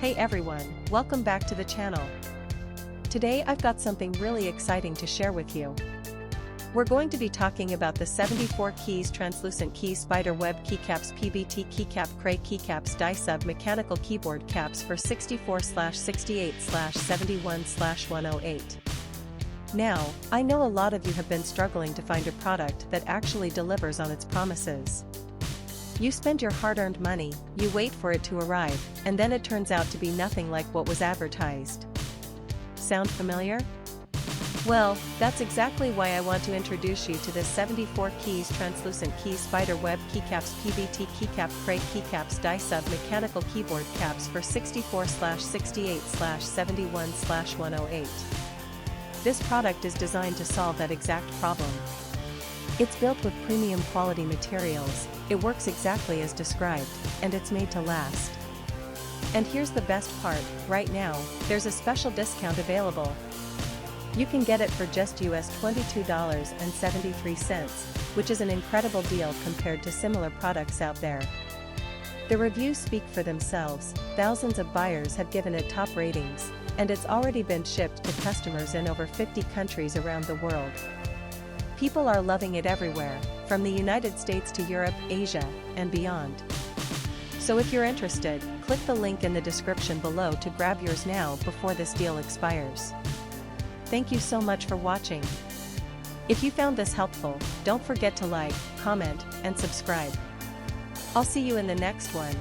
Hey everyone, welcome back to the channel. Today I've got something really exciting to share with you. We're going to be talking about the 74 keys translucent key spider web keycaps PBT Keycap Chreey keycaps die sub mechanical keyboard caps for 64/68/71/108. Now, I know a lot of you have been struggling to find a product that actually delivers on its promises. You spend your hard-earned money, you wait for it to arrive, and then it turns out to be nothing like what was advertised. Sound familiar? Well, that's exactly why I want to introduce you to this 74 keys translucent key spider web keycaps PBT Keycap Chreey keycaps die sub mechanical keyboard caps for 64/68/71/108. This product is designed to solve that exact problem. It's built with premium quality materials, it works exactly as described, and it's made to last. And here's the best part, right now, there's a special discount available. You can get it for just US $22.73, which is an incredible deal compared to similar products out there. The reviews speak for themselves, thousands of buyers have given it top ratings, and it's already been shipped to customers in over 50 countries around the world. People are loving it everywhere, from the United States to Europe, Asia, and beyond. So if you're interested, click the link in the description below to grab yours now before this deal expires. Thank you so much for watching. If you found this helpful, don't forget to like, comment, and subscribe. I'll see you in the next one.